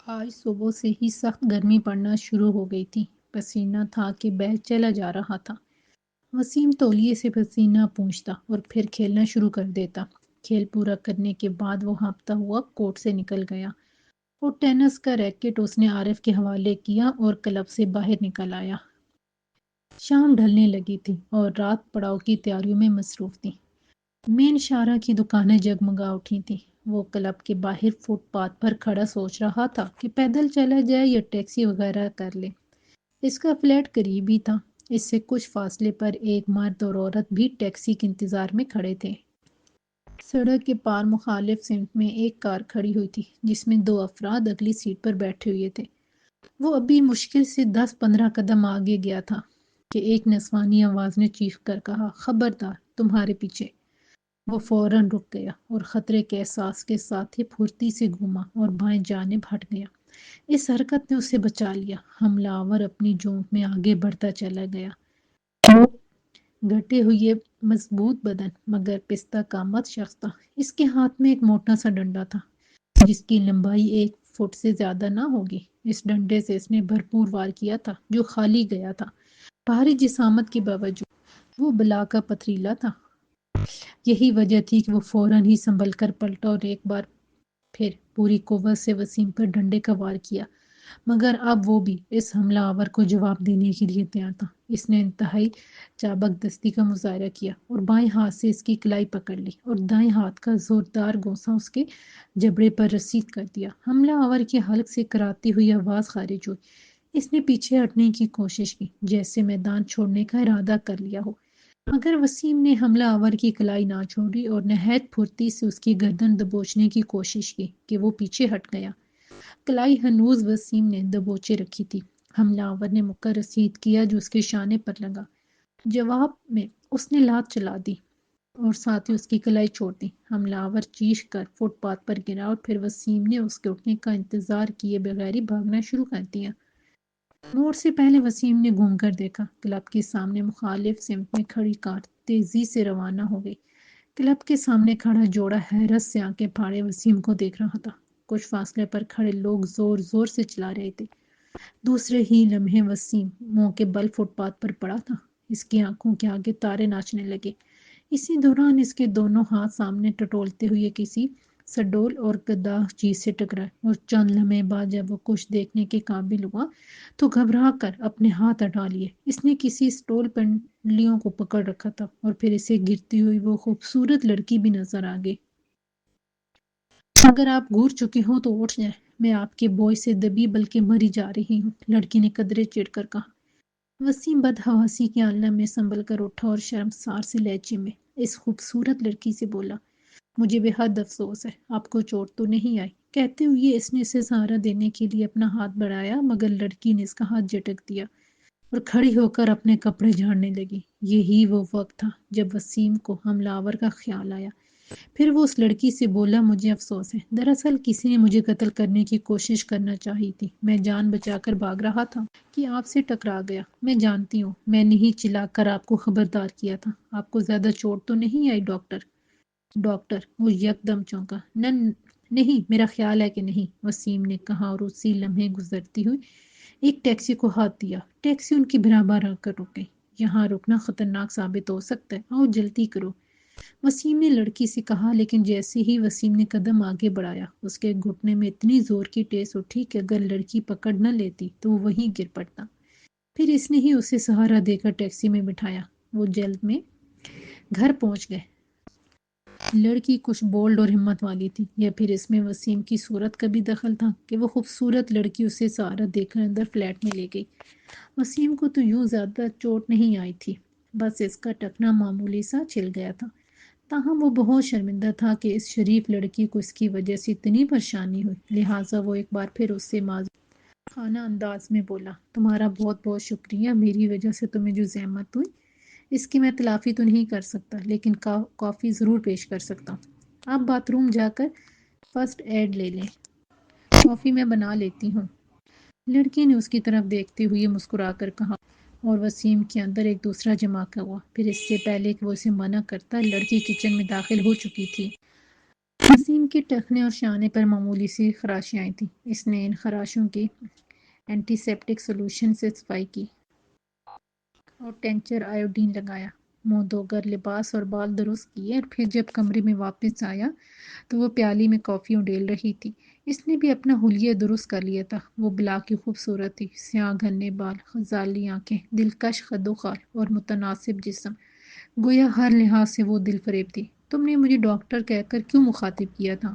آج صبح سے ہی سخت گرمی پڑنا شروع ہو گئی تھی۔ پسینہ تھا کہ بہہ چلا جا رہا تھا۔ وسیم تولیے سے پسینہ پونچھتا اور پھر کھیلنا شروع کر دیتا۔ کھیل پورا کرنے کے بعد وہ ہانپتا ہوا کورٹ سے نکل گیا اور ٹینس کا ریکٹ اس نے عارف کے حوالے کیا اور کلب سے باہر نکل آیا۔ شام ڈھلنے لگی تھی اور رات پڑاؤ کی تیاریوں میں مصروف تھی۔ مین شارع کی دکانیں جگمگا اٹھی تھیں۔ وہ کلب کے باہر فٹ پاتھ پر کھڑا سوچ رہا تھا کہ پیدل چلا جائے یا ٹیکسی وغیرہ کر لے۔ اس کا فلیٹ قریب ہی تھا۔ اس سے کچھ فاصلے پر ایک مرد اور عورت بھی ٹیکسی کے انتظار میں کھڑے تھے۔ سڑک کے پار مخالف سمت میں ایک کار کھڑی ہوئی تھی جس میں دو افراد اگلی سیٹ پر بیٹھے ہوئے تھے۔ وہ ابھی مشکل سے 10-15 قدم آگے گیا تھا کہ ایک نسوانی آواز نے چیخ کر کہا، خبردار، تمہارے پیچھے۔ وہ فوراً رک گیا اور خطرے کے احساس کے ساتھ ہی پھرتی سے گھوما اور بائیں جانب ہٹ گیا۔ اس حرکت نے اسے بچا لیا۔ حملہ آور اپنی جونٹ میں آگے بڑھتا چلا گیا۔ وہ گھٹے ہوئے مضبوط بدن مگر پستہ کا مت شخص تھا۔ اس کے ہاتھ میں ایک موٹا سا ڈنڈا تھا جس کی لمبائی 1 فٹ سے زیادہ نہ ہوگی۔ اس ڈنڈے سے اس نے بھرپور وار کیا تھا جو خالی گیا تھا۔ بھاری جسامت کے باوجود وہ بلا کا پتھریلا تھا۔ یہی وجہ تھی کہ وہ فوراً ہی سنبھل کر پلٹا اور ایک بار پھر پوری قوت سے وسیم پر ڈنڈے کا وار کیا، مگر اب وہ بھی اس حملہ آور کو جواب دینے کے لیے تیار تھا۔ اس نے انتہائی چابک دستی کا مظاہرہ کیا اور بائیں ہاتھ سے اس کی کلائی پکڑ لی اور دائیں ہاتھ کا زوردار گھونسا اس کے جبڑے پر رسید کر دیا۔ حملہ آور کے حلق سے کراتی ہوئی آواز خارج ہوئی۔ اس نے پیچھے ہٹنے کی کوشش کی جیسے میدان چھوڑنے کا ارادہ کر لیا ہو، مگر وسیم نے حملہ آور کی کلائی نہ چھوڑی اور نہایت پھرتی سے اس کی گردن دبوچنے کی کوشش کی کہ وہ پیچھے ہٹ گیا۔ کلائی ہنوز وسیم نے دبوچے رکھی تھی۔ حملہ آور نے مکہ رسید کیا جو اس کے شانے پر لگا۔ جواب میں اس نے لات چلا دی اور ساتھ ہی اس کی کلائی چھوڑ دی۔ حملہ آور چیخ کر فٹ پاتھ پر گرا اور پھر وسیم نے اس کے اٹھنے کا انتظار کیے بغیر ہی بھاگنا شروع کر دیا۔ موڑ سے پہلے وسیم نے گھوم کر دیکھا۔ کلب کے سامنے مخالف سمت میں کھڑی کار تیزی سے روانہ ہو گئی۔ کلب کے سامنے کھڑا جوڑا حیرت سے آنکھیں پھاڑے وسیم کو دیکھ رہا تھا۔ کچھ فاصلے پر کھڑے لوگ زور زور سے چلا رہے تھے۔ دوسرے ہی لمحے وسیم منہ کے بل فٹ پاتھ پر پڑا تھا۔ اس کی آنکھوں کے آگے تارے ناچنے لگے۔ اسی دوران اس کے دونوں ہاتھ سامنے ٹٹولتے ہوئے کسی سڈول اور گداغ چیز سے ٹکرائے اور چند لمحے بعد جب وہ کچھ دیکھنے کے قابل ہوا تو گھبرا کر اپنے ہاتھ ہٹا لیے۔ اس نے کسی سٹول پنڈلیوں کو پکڑ رکھا تھا اور پھر اسے گرتی ہوئی وہ خوبصورت لڑکی بھی نظر آ گئی۔ اگر آپ گور چکے ہوں تو اٹھ جائیں، میں آپ کے بوئے سے دبی بلکہ مری جا رہی ہوں، لڑکی نے قدرے چڑھ کر کہا۔ وسیم بدحواسی کے عالم میں سنبھل کر اٹھا اور شرمسار سے لہجے میں اس خوبصورت لڑکی سے بولا، مجھے بے حد افسوس ہے، آپ کو چوٹ تو نہیں آئی؟ کہتے ہوئے اس نے اسے سہارا دینے کے لیے اپنا ہاتھ بڑھایا مگر لڑکی نے اس کا ہاتھ جھٹک دیا اور کھڑی ہو کر اپنے کپڑے جھاڑنے لگی۔ یہی وہ وقت تھا جب وسیم کو حملہ آور کا خیال آیا۔ پھر وہ اس لڑکی سے بولا، مجھے افسوس ہے، دراصل کسی نے مجھے قتل کرنے کی کوشش کرنا چاہی تھی، میں جان بچا کر بھاگ رہا تھا کہ آپ سے ٹکرا گیا۔ میں جانتی ہوں میں نے ہی چلا کر آپ کو خبردار کیا تھا۔ آپ کو زیادہ چوٹ تو نہیں آئی ڈاکٹر؟ ڈاکٹر؟ وہ یکدم چونکا۔ نہیں، میرا خیال ہے کہ نہیں، وسیم نے کہا اور اسی لمحے گزرتی ہوئی ایک ٹیکسی کو ہاتھ دیا۔ ٹیکسی ان کی برابر آ کر رک گئی۔ یہاں رکنا خطرناک ثابت ہو سکتا ہے، آؤ جلدی کرو، وسیم نے لڑکی سے کہا، لیکن جیسے ہی وسیم نے قدم آگے بڑھایا اس کے گھٹنے میں اتنی زور کی ٹیس اٹھی کہ اگر لڑکی پکڑ نہ لیتی تو وہ وہیں گر پڑتا۔ پھر اس نے ہی اسے سہارا دے کر ٹیکسی میں بٹھایا۔ وہ جلد میں گھر پہنچ گئے۔ لڑکی کچھ بولڈ اور ہمت والی تھی، یا پھر اس میں وسیم کی صورت کا بھی دخل تھا کہ وہ خوبصورت لڑکی اسے سہارا دے کر اندر فلیٹ میں لے گئی۔ وسیم کو تو یوں زیادہ چوٹ نہیں آئی تھی، بس اس کا ٹخنا معمولی سا چھل گیا تھا۔ تاہم وہ بہت شرمندہ تھا کہ اس شریف لڑکی کو اس کی وجہ سے اتنی پریشانی ہوئی، لہٰذا وہ ایک بار پھر اس سے معذور خانہ انداز میں بولا، تمہارا بہت بہت شکریہ، میری وجہ سے تمہیں جو زحمت ہوئی اس کی میں تلافی تو نہیں کر سکتا، لیکن کافی ضرور پیش کر سکتا ہوں۔ آپ باتھ روم جا کر فرسٹ ایڈ لے لیں، کافی میں بنا لیتی ہوں۔ لڑکی نے اس کی طرف دیکھتے ہوئے مسکرا کر کہا اور وسیم کے اندر ایک دوسرا دھماکہ ہوا۔ پھر اس سے پہلے کہ وہ اسے منع کرتا، لڑکی کچن میں داخل ہو چکی تھی۔ وسیم کے ٹخنے اور شانے پر معمولی سی خراشیں آئی تھیں۔ اس نے ان خراشوں کی اینٹی سیپٹک سولوشن سے صفائی کی اور ٹینچر آیوڈین لگایا، منہ دھو کر لباس اور بال درست کیے، اور پھر جب کمرے میں واپس آیا تو وہ پیالی میں کافی اڈیل رہی تھی۔ اس نے بھی اپنا حلیہ درست کر لیا تھا۔ وہ بلا کی خوبصورت تھی، سیاہ گھنے بال، غزالی آنکھیں، دلکش قد و خال اور متناسب جسم، گویا ہر لحاظ سے وہ دل فریب تھی۔ تم نے مجھے ڈاکٹر کہہ کر کیوں مخاطب کیا تھا؟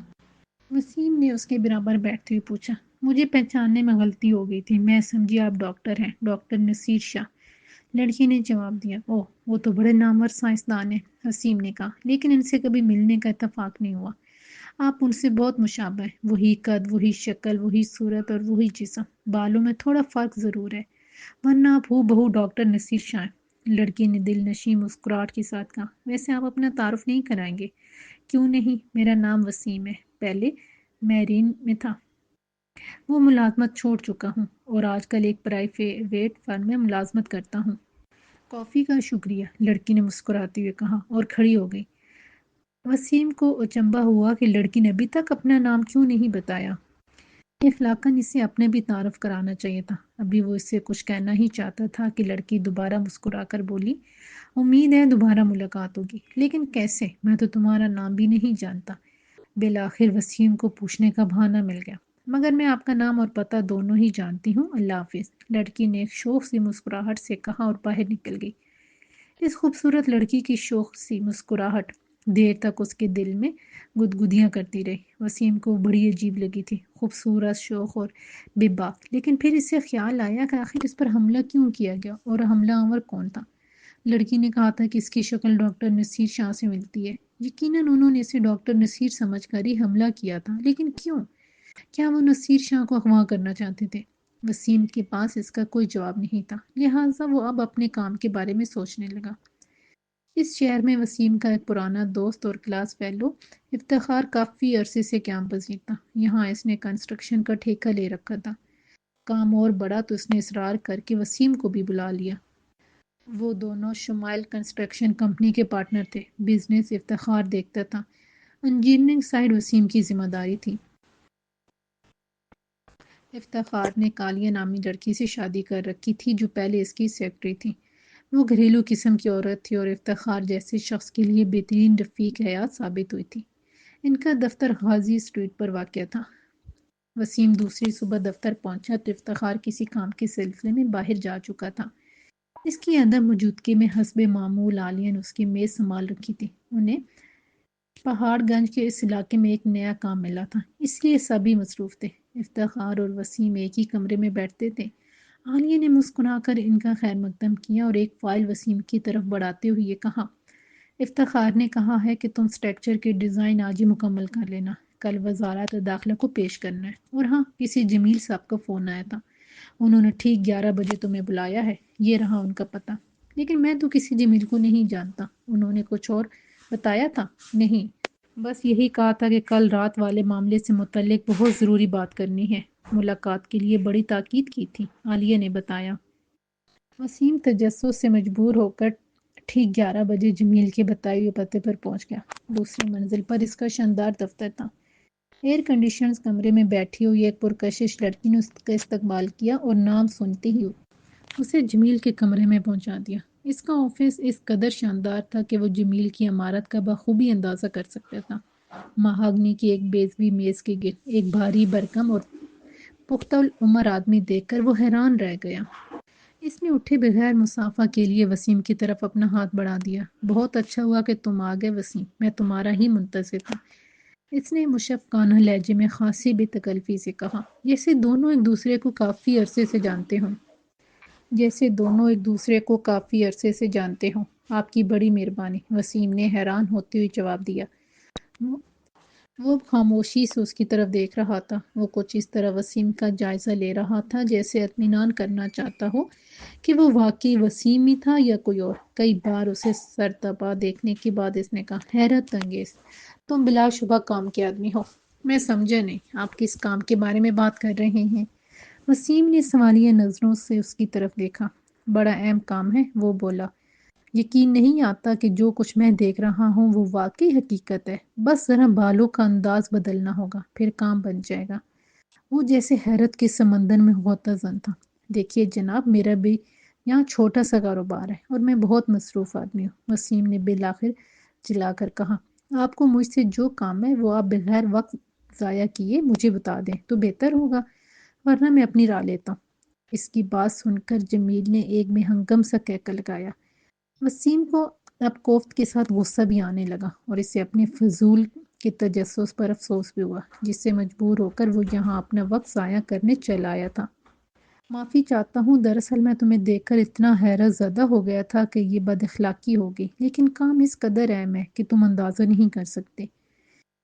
وسیم نے اس کے برابر بیٹھتے ہوئے پوچھا۔ مجھے پہچاننے میں غلطی ہو گئی تھی، میں سمجھی آپ ڈاکٹر ہیں، ڈاکٹر نصیر شاہ۔ لڑکی نے جواب دیا۔ اوہ، وہ تو بڑے نامور سائنسدان ہیں، وسیم نے کہا، لیکن ان سے کبھی ملنے کا اتفاق نہیں ہوا۔ آپ ان سے بہت مشابہ ہیں، وہی قد، وہی شکل، وہی صورت اور وہی جسم، بالوں میں تھوڑا فرق ضرور ہے، ورنہ آپ ہو بہو ڈاکٹر نصیر شاہ ہیں۔ لڑکی نے دل نشیں مسکراہٹ کے ساتھ کہا، ویسے آپ اپنا تعارف نہیں کرائیں گے؟ کیوں نہیں، میرا نام وسیم ہے، پہلے میرین میں تھا۔ وہ ملازمت چھوڑ چکا ہوں اور آج کل ایک پرائیویٹ فرم میں ملازمت کرتا ہوں۔ کافی کا شکریہ، لڑکی نے مسکراتے ہوئے کہا اور کھڑی ہو گئی۔ وسیم کو اچنبھا ہوا کہ لڑکی نے ابھی تک اپنا نام کیوں نہیں بتایا۔ اخلاقاً اسے اپنے بھی تعارف کرانا چاہیے تھا۔ ابھی وہ اس سے کچھ کہنا ہی چاہتا تھا کہ لڑکی دوبارہ مسکرا کر بولی، امید ہے دوبارہ ملاقات ہوگی، لیکن کیسے؟ میں تو تمہارا نام بھی نہیں جانتا۔ بالآخر وسیم کو پوچھنے کا بہانہ مل گیا، مگر میں آپ کا نام اور پتہ دونوں ہی جانتی ہوں، اللہ حافظ، لڑکی نے ایک شوخ سی مسکراہٹ سے کہا اور باہر نکل گئی۔ اس خوبصورت لڑکی کی شوخ سی مسکراہٹ دیر تک اس کے دل میں گدگدیاں کرتی رہی۔ وسیم کو بڑی عجیب لگی تھی، خوبصورت، شوخ اور بے باک، لیکن پھر اسے خیال آیا کہ آخر اس پر حملہ کیوں کیا گیا اور حملہ آور کون تھا؟ لڑکی نے کہا تھا کہ اس کی شکل ڈاکٹر نصیر شاہ سے ملتی ہے، یقیناً انہوں نے اسے ڈاکٹر نصیر سمجھ کر ہی حملہ کیا تھا، لیکن کیوں؟ کیا وہ نصیر شاہ کو اغوا کرنا چاہتے تھے؟ وسیم کے پاس اس کا کوئی جواب نہیں تھا، لہٰذا وہ اب اپنے کام کے بارے میں سوچنے لگا۔ اس شہر میں وسیم کا ایک پرانا دوست اور کلاس فیلو افتخار کافی عرصے سے کیمپ پذیر تھا۔ یہاں اس نے کنسٹرکشن کا ٹھیکہ لے رکھا تھا۔ کام اور بڑا تو اس نے اصرار کر کے وسیم کو بھی بلا لیا۔ وہ دونوں شمائل کنسٹرکشن کمپنی کے پارٹنر تھے۔ بزنس افتخار دیکھتا تھا، انجینئرنگ سائڈ وسیم کی ذمہ داری تھی۔ افتخار نے کالیہ نامی لڑکی سے شادی کر رکھی تھی جو پہلے اس کی سیکرٹری تھی۔ وہ گھریلو قسم کی عورت تھی اور افتخار جیسے شخص کے لیے بہترین رفیق حیات ثابت ہوئی تھی۔ ان کا دفتر غازی اسٹریٹ پر واقع تھا۔ وسیم دوسری صبح دفتر پہنچا تو افتخار کسی کام کے سلسلے میں باہر جا چکا تھا۔ اس کی عدم موجودگی میں حسب معمول عالیہ نے اس کی میز سنبھال رکھی تھی۔ انہیں پہاڑ گنج کے اس علاقے میں ایک نیا کام ملا تھا، اس لیے سبھی مصروف تھے۔ افتخار اور وسیم ایک ہی کمرے میں بیٹھتے تھے۔ عالیہ نے مسکرا کر ان کا خیر مقدم کیا اور ایک فائل وسیم کی طرف بڑھاتے ہوئے یہ کہا، افتخار نے کہا ہے کہ تم اسٹرکچر کی ڈیزائن آج ہی مکمل کر لینا، کل وزارت داخلہ کو پیش کرنا ہے۔ اور ہاں، کسی جمیل صاحب کا فون آیا تھا، انہوں نے ٹھیک 11 بجے تمہیں بلایا ہے، یہ رہا ان کا پتہ۔ لیکن میں تو کسی جمیل کو نہیں جانتا، انہوں نے کچھ اور بتایا تھا؟ نہیں، بس یہی کہا تھا کہ کل رات والے معاملے سے متعلق بہت ضروری بات کرنی ہے، ملاقات کے لیے بڑی تاکید کی تھی، عالیہ نے بتایا۔ وسیم تجسس سے مجبور ہو کر ٹھیک 11 بجے جمیل کے بتائے ہوئے پتے پر پہنچ گیا۔ دوسری منزل پر اس کا شاندار دفتر تھا۔ ایئر کنڈیشنز کمرے میں بیٹھی ہوئی ایک پرکشش لڑکی نے اس کا استقبال کیا اور نام سنتے ہی اسے جمیل کے کمرے میں پہنچا دیا۔ اس کا آفس اس قدر شاندار تھا کہ وہ جمیل کی عمارت کا بخوبی اندازہ کر سکتا تھا۔ مہاگنی کی ایک بیضوی میز کے گرد ایک بھاری بھرکم اور پختہ العمر آدمی دیکھ کر وہ حیران رہ گیا۔ اس نے اٹھے بغیر مسافہ کے لیے وسیم کی طرف اپنا ہاتھ بڑھا دیا۔ بہت اچھا ہوا کہ تم آ گئے وسیم، میں تمہارا ہی منتظر تھا، اس نے مشفقانہ لہجے میں خاصی بے تکلفی سے کہا، جیسے دونوں ایک دوسرے کو کافی عرصے سے جانتے ہوں۔ آپ کی بڑی مہربانی، وسیم نے حیران ہوتے ہوئے جواب دیا۔ وہ خاموشی سے اس کی طرف دیکھ رہا تھا۔ وہ کچھ اس طرح وسیم کا جائزہ لے رہا تھا جیسے اطمینان کرنا چاہتا ہو کہ وہ واقعی وسیم ہی تھا یا کوئی اور۔ کئی بار اسے سرتپا دیکھنے کے بعد اس نے کہا، حیرت انگیز، تم بلا شبہ کام کے آدمی ہو۔ میں سمجھا نہیں، آپ کس کام کے بارے میں بات کر رہے ہیں؟ وسیم نے سوالیہ نظروں سے اس کی طرف دیکھا۔ بڑا اہم کام ہے، وہ بولا، یقین نہیں آتا کہ جو کچھ میں دیکھ رہا ہوں وہ واقعی حقیقت ہے، بس ذرا بالوں کا انداز بدلنا ہوگا، پھر کام بن جائے گا۔ وہ جیسے حیرت کے سمندر میں غوطہ تھا۔ دیکھیے جناب، میرا بھی یہاں چھوٹا سا کاروبار ہے اور میں بہت مصروف آدمی ہوں، وسیم نے بالآخر چلا کر کہا۔ آپ کو مجھ سے جو کام ہے وہ آپ بغیر وقت ضائع کیے مجھے بتا دیں تو بہتر ہوگا، ورنہ میں اپنی راہ لیتا ہوں۔ اس کی بات سن کر جمیل نے ایک میں ہنگم سا کہکا لگایا۔ وسیم کو اب کوفت کے ساتھ غصہ بھی آنے لگا اور اسے اپنے فضول کے تجسس پر افسوس بھی ہوا، جس سے مجبور ہو کر وہ یہاں اپنا وقت ضائع کرنے چل آیا تھا۔ معافی چاہتا ہوں، دراصل میں تمہیں دیکھ کر اتنا حیرت زدہ ہو گیا تھا کہ یہ بد اخلاقی ہوگی، لیکن کام اس قدر اہم ہے کہ تم اندازہ نہیں کر سکتے۔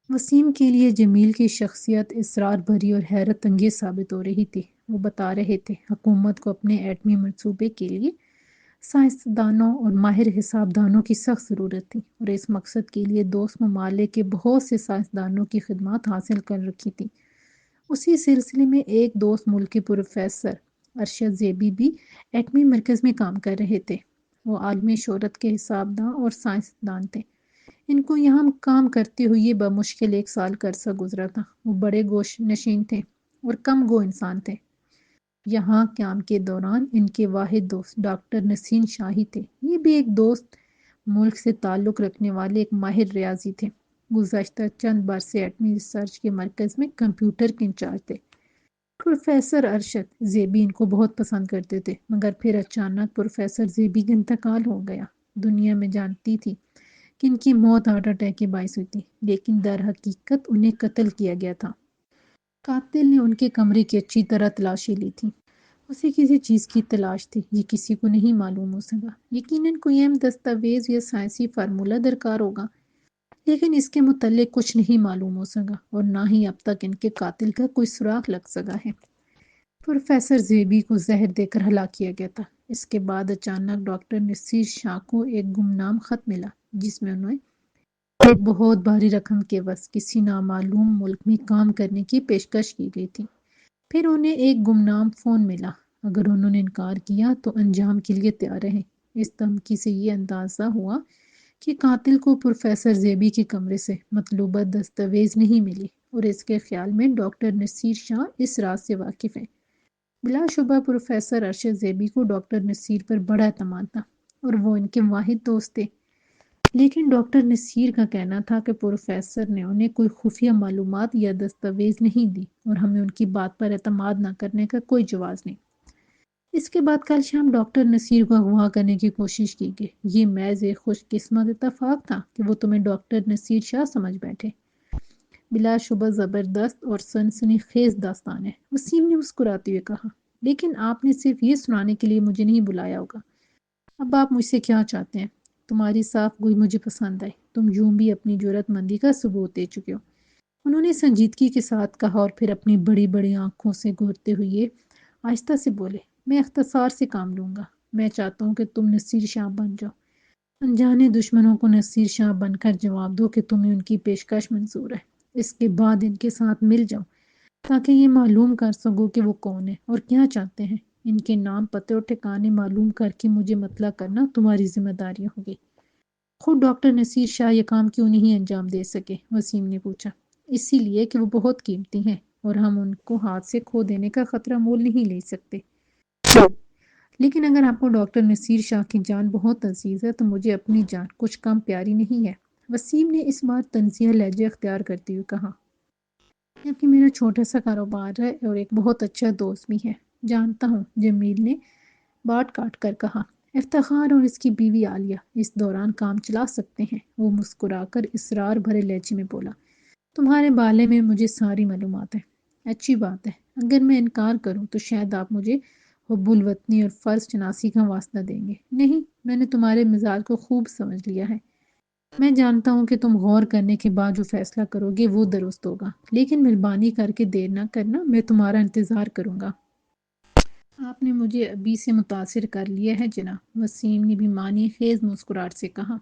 وسیم کے لیے جمیل کی شخصیت اسرار بھری اور حیرت انگیز ثابت ہو رہی تھی۔ وہ بتا رہے تھے حکومت کو اپنے ایٹمی منصوبے کے لیے سائنسدانوں اور ماہر حساب دانوں کی سخت ضرورت تھی، اور اس مقصد کے لیے دوست ممالک کے بہت سے سائنسدانوں کی خدمات حاصل کر رکھی تھی۔ اسی سلسلے میں ایک دوست ملک کے پروفیسر ارشد زیبی بھی ایٹمی مرکز میں کام کر رہے تھے۔ وہ عالمی شہرت کے حساب داں اور سائنسدان تھے۔ ان کو یہاں کام کرتے ہوئے بمشکل 1 سال کا عرصہ گزرا تھا۔ وہ بڑے گوش نشین تھے اور کم گو انسان تھے۔ یہاں کام کے دوران ان کے واحد دوست ڈاکٹر نسیم شاہی تھے۔ یہ بھی ایک دوست ملک سے تعلق رکھنے والے ایک ماہر ریاضی تھے۔ گزشتہ چند برس سے ایٹمی ریسرچ کے مرکز میں کمپیوٹر کے انچارج تھے۔ پروفیسر ارشد زیبی ان کو بہت پسند کرتے تھے، مگر پھر اچانک پروفیسر زیبی کا انتقال ہو گیا۔ دنیا میں جانتی تھی کہ ان کی موت ہارٹ اٹیک کے باعث ہوئی تھی، لیکن در حقیقت انہیں قتل کیا گیا تھا۔ قاتل نے ان کے کمرے کی اچھی طرح تلاشی لی تھی۔ اسے کسی چیز کی تلاش تھی، یہ کسی کو نہیں معلوم ہو سکا۔ یقیناً کوئی اہم دستاویز یا سائنسی فارمولہ درکار ہوگا، لیکن اس کے متعلق کچھ نہیں معلوم ہو سکا، اور نہ ہی اب تک ان کے قاتل کا کوئی سراغ لگ سکا ہے۔ پروفیسر زیبی کو زہر دے کر ہلاک کیا گیا تھا۔ اس کے بعد اچانک ڈاکٹر نصیر شاہ کو ایک گمنام خط ملا، جس میں انہیں ایک بہت بھاری رقم کے عوض کسی نامعلوم ملک میں کام کرنے کی پیشکش کی گئی تھی۔ پھر انہیں ایک گمنام فون ملا، اگر انہوں نے انکار کیا تو انجام کے لیے تیار رہیں۔ اس دھمکی سے یہ اندازہ ہوا کہ قاتل کو پروفیسر زیبی کے کمرے سے مطلوبہ دستاویز نہیں ملی، اور اس کے خیال میں ڈاکٹر نصیر شاہ اس راز سے واقف ہیں۔ بلا شبہ پروفیسر ارشد زیبی کو ڈاکٹر نصیر پر بڑا اعتماد تھا اور وہ ان کے واحد دوست تھے، لیکن ڈاکٹر نصیر کا کہنا تھا کہ پروفیسر نے انہیں کوئی خفیہ معلومات یا دستاویز نہیں دی اور ہمیں ان کی بات پر اعتماد نہ کرنے کا کوئی جواز نہیں۔ اس کے بعد کل شام ڈاکٹر نصیر کو اغوا کرنے کی کوشش کی گئی۔ یہ محض ایک خوش قسمت اتفاق تھا کہ وہ تمہیں ڈاکٹر نصیر شاہ سمجھ بیٹھے۔ بلا شبہ زبردست اور سنسنی خیز داستان ہے، وسیم نے مسکراتے ہوئے کہا، لیکن آپ نے صرف یہ سنانے کے لیے مجھے نہیں بلایا ہوگا۔ اب آپ مجھ سے کیا چاہتے ہیں؟ تمہاری صاف گوئی مجھے پسند آئی، تم یوں بھی اپنی جرات مندی کا ثبوت دے چکے ہو۔ انہوں نے سنجیدگی کے ساتھ کہا اور پھر اپنی بڑی بڑی آنکھوں سے گھورتے ہوئے آہستہ سے بولے، میں اختصار سے کام لوں گا۔ میں چاہتا ہوں کہ تم نصیر شاہ بن جاؤ۔ انجانے دشمنوں کو نصیر شاہ بن کر جواب دو کہ تمہیں ان کی پیشکش منظور ہے۔ اس کے بعد ان کے ساتھ مل جاؤ تاکہ یہ معلوم کر سکو کہ وہ کون ہیں اور کیا چاہتے ہیں۔ ان کے نام، پتے اور ٹھکانے معلوم کر کے مجھے مطلع کرنا تمہاری ذمہ داری ہوگی۔ خود ڈاکٹر نصیر شاہ یہ کام کیوں نہیں انجام دے سکے؟ وسیم نے پوچھا۔ اسی لیے کہ وہ بہت قیمتی ہیں اور ہم ان کو ہاتھ سے کھو دینے کا خطرہ مول نہیں لے سکتے۔ لیکن اگر آپ کو ڈاکٹر نصیر شاہ کی جان بہت عزیز ہے تو مجھے اپنی جان کچھ کم پیاری نہیں ہے، وسیم نے اس بار طنزیہ لہجہ اختیار کرتے ہوئے کہا۔ جبکہ میرا چھوٹا سا کاروبار ہے اور ایک بہت اچھا دوست بھی ہے۔ جانتا ہوں، جمیل نے بات کاٹ کر کہا۔ افتخار اور اس کی بیوی عالیہ اس دوران کام چلا سکتے ہیں۔ وہ مسکرا کر اسرار بھرے لہجے میں بولا، تمہارے بارے میں مجھے ساری معلومات ہے۔ اچھی بات ہے، اگر میں انکار کروں تو شاید آپ مجھے حب الوطنی اور فرض شناسی کا واسطہ دیں گے۔ نہیں، میں نے تمہارے مزاج کو خوب سمجھ لیا ہے۔ میں جانتا ہوں کہ تم غور کرنے کے بعد جو فیصلہ کرو گے وہ درست ہوگا، لیکن مہربانی کر کے دیر نہ کرنا، میں تمہارا انتظار کروں گا۔ آپ نے مجھے ابھی سے متاثر کر لیا ہے جناب، وسیم نے بھی معنی خیز مسکراہٹ سے کہا۔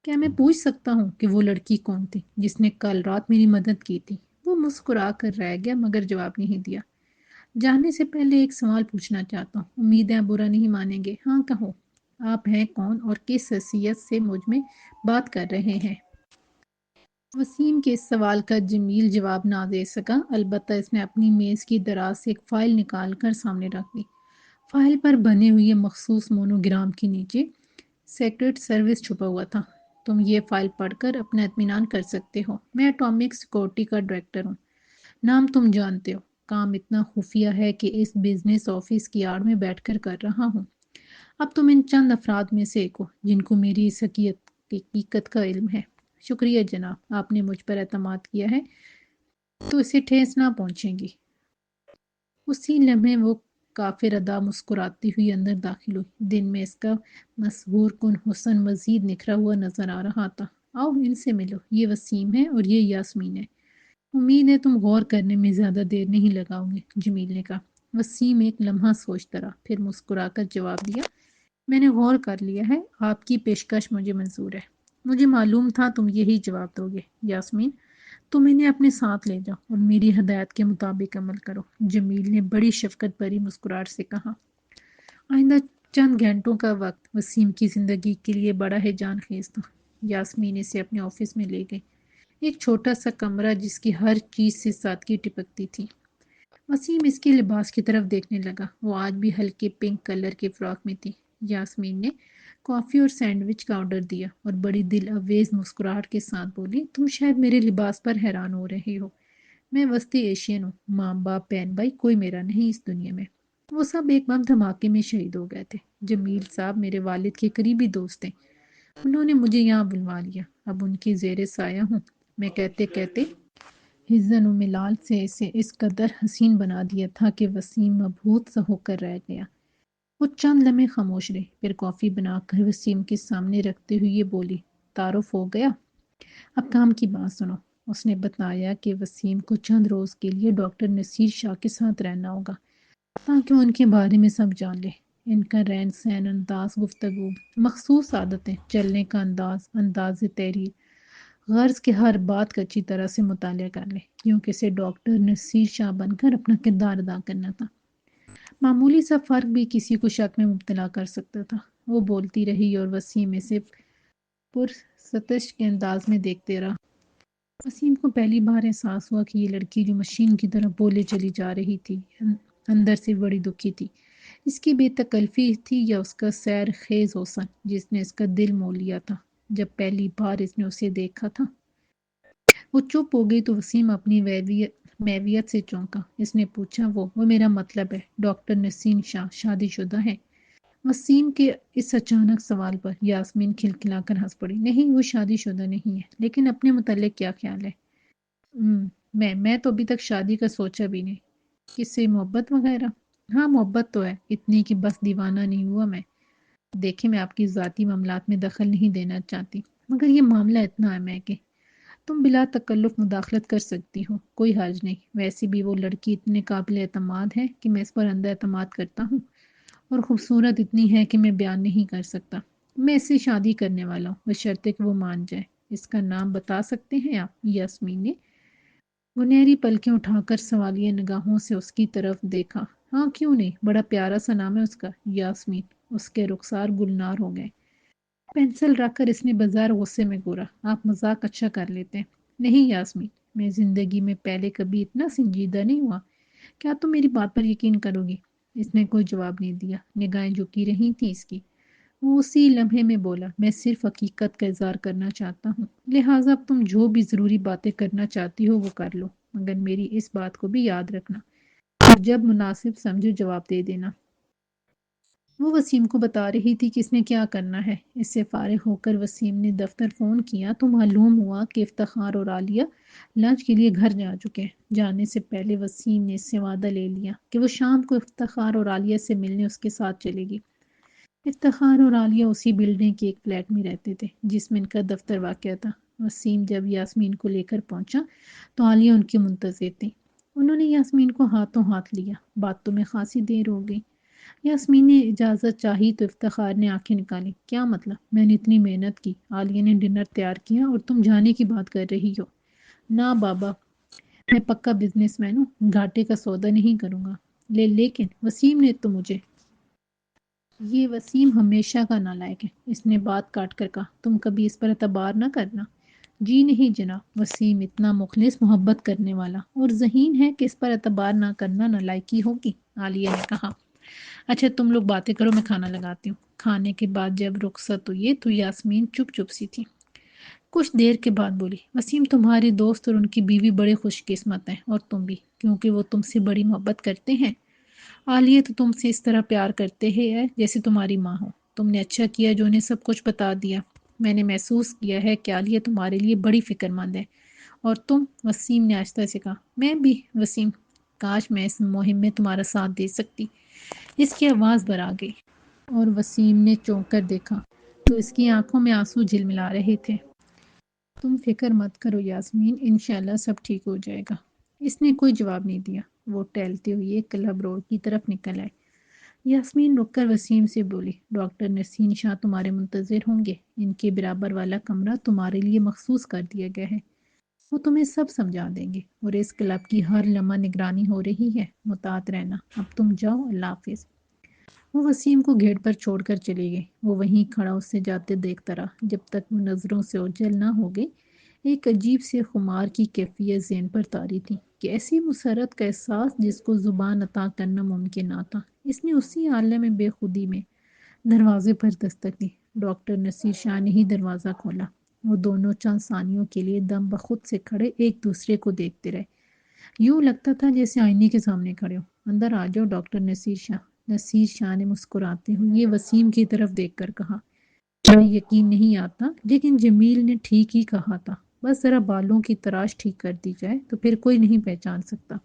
کیا میں پوچھ سکتا ہوں کہ وہ لڑکی کون تھی جس نے کل رات میری مدد کی تھی؟ وہ مسکرا کر رہ گیا مگر جواب نہیں دیا۔ جانے سے پہلے ایک سوال پوچھنا چاہتا ہوں، امید ہے برا نہیں مانیں گے؟ ہاں کہو۔ آپ ہیں کون اور کس حیثیت سے مجھ میں بات کر رہے ہیں؟ وسیم کے اس سوال کا جمیل جواب نہ دے سکا، البتہ اس نے اپنی میز کی دراز سے ایک فائل نکال کر سامنے رکھ دی۔ فائل پر بنے ہوئے مخصوص مونوگرام کے نیچے سیکرٹ سروس چھپا ہوا تھا۔ تم یہ فائل پڑھ کر اپنا اطمینان کر سکتے ہو، میں اٹامک سیکورٹی کا ڈائریکٹر ہوں۔ نام تم جانتے ہو، کام اتنا خفیہ ہے کہ اس بزنس آفس کی آڑ میں بیٹھ کر رہا ہوں۔ اب تم ان چند افراد میں سے ایک ہو جن کو میری اس حقیقت کا علم ہے۔ شکریہ جناب، آپ نے مجھ پر اعتماد کیا ہے تو اسے ٹھیس نہ پہنچے گی۔ اسی لمحے وہ کافر ادا مسکراتی ہوئی اندر داخل ہوئی۔ دن میں اس کا مسحور کن حسن مزید نکھرا ہوا نظر آ رہا تھا۔ آؤ ان سے ملو، یہ وسیم ہے اور یہ یاسمین ہے۔ امید ہے تم غور کرنے میں زیادہ دیر نہیں لگاؤ گے، جمیل نے کہا۔ وسیم ایک لمحہ سوچتا رہا، پھر مسکرا کر جواب دیا، میں نے غور کر لیا ہے، آپ کی پیشکش مجھے منظور ہے۔ مجھے معلوم تھا تم یہی جواب دو گے۔ یاسمین، تم انہیں اپنے ساتھ لے جاؤ اور میری ہدایت کے مطابق عمل کرو، جمیل نے بڑی شفقت بھری مسکراہٹ سے کہا۔ آئندہ چند گھنٹوں کا وقت وسیم کی زندگی کے لیے بڑا ہے جان خیز تھا۔ یاسمین اسے اپنے آفس میں لے گئی، ایک چھوٹا سا کمرہ جس کی ہر چیز سے سادگی ٹپکتی تھی۔ وسیم اس کے لباس کی طرف دیکھنے لگا، وہ آج بھی ہلکے پنک کلر کے فراک میں تھی۔ یاسمین نے کافی اور سینڈوچ کا آرڈر دیا اور بڑی دل آویز مسکراہٹ کے ساتھ بولی، تم شاید میرے لباس پر حیران ہو رہے ہو، میں وسطی ایشین ہوں، ماں باپ بہن بھائی کوئی میرا نہیں اس دنیا میں، وہ سب ایک بم دھماکے میں شہید ہو گئے تھے۔ جمیل صاحب میرے والد کے قریبی دوست ہیں، انہوں نے مجھے یہاں بلوا لیا، اب ان کی زیر سایہ ہوں میں۔ کہتے کہتے حزن و ملال سے اسے اس قدر حسین بنا دیا تھا کہ وسیم مبہوت سا ہو کر رہ گیا۔ وہ چند لمحے خاموش رہی، پھر کافی بنا کر وسیم کے سامنے رکھتے ہوئے یہ بولی، تعارف ہو گیا، اب کام کی بات سنو۔ اس نے بتایا کہ وسیم کو چند روز کے لیے ڈاکٹر نصیر شاہ کے ساتھ رہنا ہوگا تاکہ ان کے بارے میں سب جان لے، ان کا رہن سہن، انداز گفتگو، مخصوص عادتیں، چلنے کا انداز تحریر، غرض کہ ہر بات کا اچھی طرح سے مطالعہ کر لے، کیونکہ اسے ڈاکٹر نصیر شاہ بن کر اپنا کردار ادا کرنا تھا۔ معمولی سا فرق بھی کسی کو شک میں مبتلا کر سکتا تھا۔ وہ بولتی رہی اور وسیم اسے پرستش کے انداز میں دیکھتے رہا۔ وسیم کو پہلی بار احساس ہوا کہ یہ لڑکی جو مشین کی طرح بولے چلی جا رہی تھی اندر سے بڑی دکھی تھی۔ اس کی بے تکلفی تھی یا اس کا سیر خیز حسن جس نے اس کا دل مول لیا تھا جب پہلی بار اس نے اسے دیکھا تھا؟ وہ چپ ہو گئی تو وسیم اپنی میویت سے چونکا۔ اس نے پوچھا، وہ میرا مطلب ہے ڈاکٹر نسیم شاہ شادی شدہ ہیں؟ وسیم کے اس اچانک سوال پر یاسمین کھلکھلا کر ہنس پڑی۔ نہیں، وہ شادی شدہ نہیں ہے، لیکن اپنے متعلق کیا خیال ہے؟ میں تو ابھی تک شادی کا سوچا بھی نہیں۔ کس سے، محبت وغیرہ؟ ہاں محبت تو ہے، اتنی کہ بس دیوانہ نہیں ہوا میں۔ دیکھیں میں آپ کی ذاتی معاملات میں دخل نہیں دینا چاہتی، مگر یہ معاملہ اتنا ہے میں کہ تم بلا تکلف مداخلت کر سکتی ہو، کوئی حرج نہیں۔ ویسے بھی وہ لڑکی اتنے قابل اعتماد ہے کہ میں اس پر اندھا اعتماد کرتا ہوں، اور خوبصورت اتنی ہے کہ میں بیان نہیں کر سکتا۔ میں اس سے شادی کرنے والا ہوں بشرطے کہ وہ مان جائے۔ اس کا نام بتا سکتے ہیں آپ؟ یاسمین نے گنہری پلکیں اٹھا کر سوالیہ نگاہوں سے اس کی طرف دیکھا۔ ہاں کیوں نہیں، بڑا پیارا سا نام ہے اس کا، یاسمین۔ اس کے رخسار گلنار ہو گئے۔ پینسل رکھ کر اس نے بظاہر غصے میں گورا، آپ مذاق اچھا کر لیتے ہیں۔ نہیں یاسمین، میں زندگی میں پہلے کبھی اتنا سنجیدہ نہیں ہوا، کیا تم میری بات پر یقین کرو گی؟ اس نے کوئی جواب نہیں دیا، نگاہیں جھکی رہی تھیں اس کی۔ وہ اسی لمحے میں بولا، میں صرف حقیقت کا اظہار کرنا چاہتا ہوں، لہٰذا اب تم جو بھی ضروری باتیں کرنا چاہتی ہو وہ کر لو، مگر میری اس بات کو بھی یاد رکھنا اور جب مناسب سمجھو جواب دے دینا۔ وہ وسیم کو بتا رہی تھی کہ اس نے کیا کرنا ہے۔ اس سے فارغ ہو کر وسیم نے دفتر فون کیا تو معلوم ہوا کہ افتخار اور عالیہ لنچ کے لیے گھر جا چکے ہیں۔ جانے سے پہلے وسیم نے اس سے وعدہ لے لیا کہ وہ شام کو افتخار اور عالیہ سے ملنے اس کے ساتھ چلے گی۔ افتخار اور عالیہ اسی بلڈنگ کے ایک فلیٹ میں رہتے تھے جس میں ان کا دفتر واقع تھا۔ وسیم جب یاسمین کو لے کر پہنچا تو عالیہ ان کی منتظر تھی۔ انہوں نے یاسمین کو ہاتھوں ہاتھ لیا۔ باتوں میں خاصی دیر ہو گئی۔ یاسمین نے اجازت چاہی تو افتخار نے آنکھیں نکالی۔ کیا مطلب؟ میں نے اتنی محنت کی، عالیہ نے ڈنر تیار کیا اور تم جانے کی بات کر رہی ہو؟ نہ بابا، میں پکا بزنس مین ہوں، گھاٹے کا سودا نہیں کروں گا۔ لیکن وسیم نے تو مجھے یہ وسیم ہمیشہ کا نالائق ہے، اس نے بات کاٹ کر کہا۔ تم کبھی اس پر اعتبار نہ کرنا۔ جی نہیں جناب، وسیم اتنا مخلص محبت کرنے والا اور ذہین ہے کہ اس پر اعتبار نہ کرنا نالائکی ہوگی، عالیہ نے کہا۔ اچھا تم لوگ باتیں کرو، میں کھانا لگاتی ہوں۔ کھانے کے بعد جب رخصت ہوئی تو یاسمین چپ چپ سی تھی۔ کچھ دیر کے بعد بولی، وسیم تمہارے دوست اور ان کی بیوی بڑے خوش قسمت ہیں، اور تم بھی، کیونکہ وہ تم سے بڑی محبت کرتے ہیں۔ عالیہ تو تم سے اس طرح پیار کرتے ہیں جیسے تمہاری ماں ہو۔ تم نے اچھا کیا جو انہیں سب کچھ بتا دیا۔ میں نے محسوس کیا ہے کہ عالیہ تمہارے لیے بڑی فکر مند ہے، اور تم، وسیم نے آہستہ سے کہا۔ میں بھی وسیم، کاش میں اس مہم میں تمہارا ساتھ دے سکتی۔ اس کی آواز بھر گئی اور وسیم نے چونک کر دیکھا تو اس کی آنکھوں میں آنسو جھلملا رہے تھے۔ تم فکر مت کرو یاسمین، انشاءاللہ سب ٹھیک ہو جائے گا۔ اس نے کوئی جواب نہیں دیا۔ وہ ٹہلتے ہوئے کلب روڈ کی طرف نکل آئے۔ یاسمین رک کر وسیم سے بولی، ڈاکٹر نسیم شاہ تمہارے منتظر ہوں گے۔ ان کے برابر والا کمرہ تمہارے لیے مخصوص کر دیا گیا ہے۔ وہ تمہیں سب سمجھا دیں گے، اور اس کلب کی ہر لمحہ نگرانی ہو رہی ہے۔ محتاط رہنا۔ اب تم جاؤ، اللہ حافظ۔ وہ وسیم کو گیٹ پر چھوڑ کر چلی گئی۔ وہ وہیں کھڑا اسے جاتے دیکھتا رہا جب تک وہ نظروں سے اوجھل نہ ہو گئی۔ ایک عجیب سے خمار کی کیفیت ذہن پر طاری تھی کہ ایسی مسرت کا احساس جس کو زبان عطا کرنا ممکن نہ تھا۔ اس نے اسی عالم میں بے خودی میں دروازے پر دستک دی۔ ڈاکٹر نصیر شاہ نے ہی دروازہ کھولا۔ وہ دونوں چند ثانیوں کے لیے دم بخود سے کھڑے ایک دوسرے کو دیکھتے رہے۔ یوں لگتا تھا جیسے آئینے کے سامنے کھڑے ہو۔ اندر آ جاؤ ڈاکٹر نصیر شاہ۔ نصیر شاہ نے مسکراتے ہوئے وسیم کی طرف دیکھ کر کہا۔ میں یقین نہیں آتا، لیکن جمیل نے ٹھیک ہی کہا تھا، بس ذرا بالوں کی تراش ٹھیک کر دی جائے تو پھر کوئی نہیں پہچان سکتا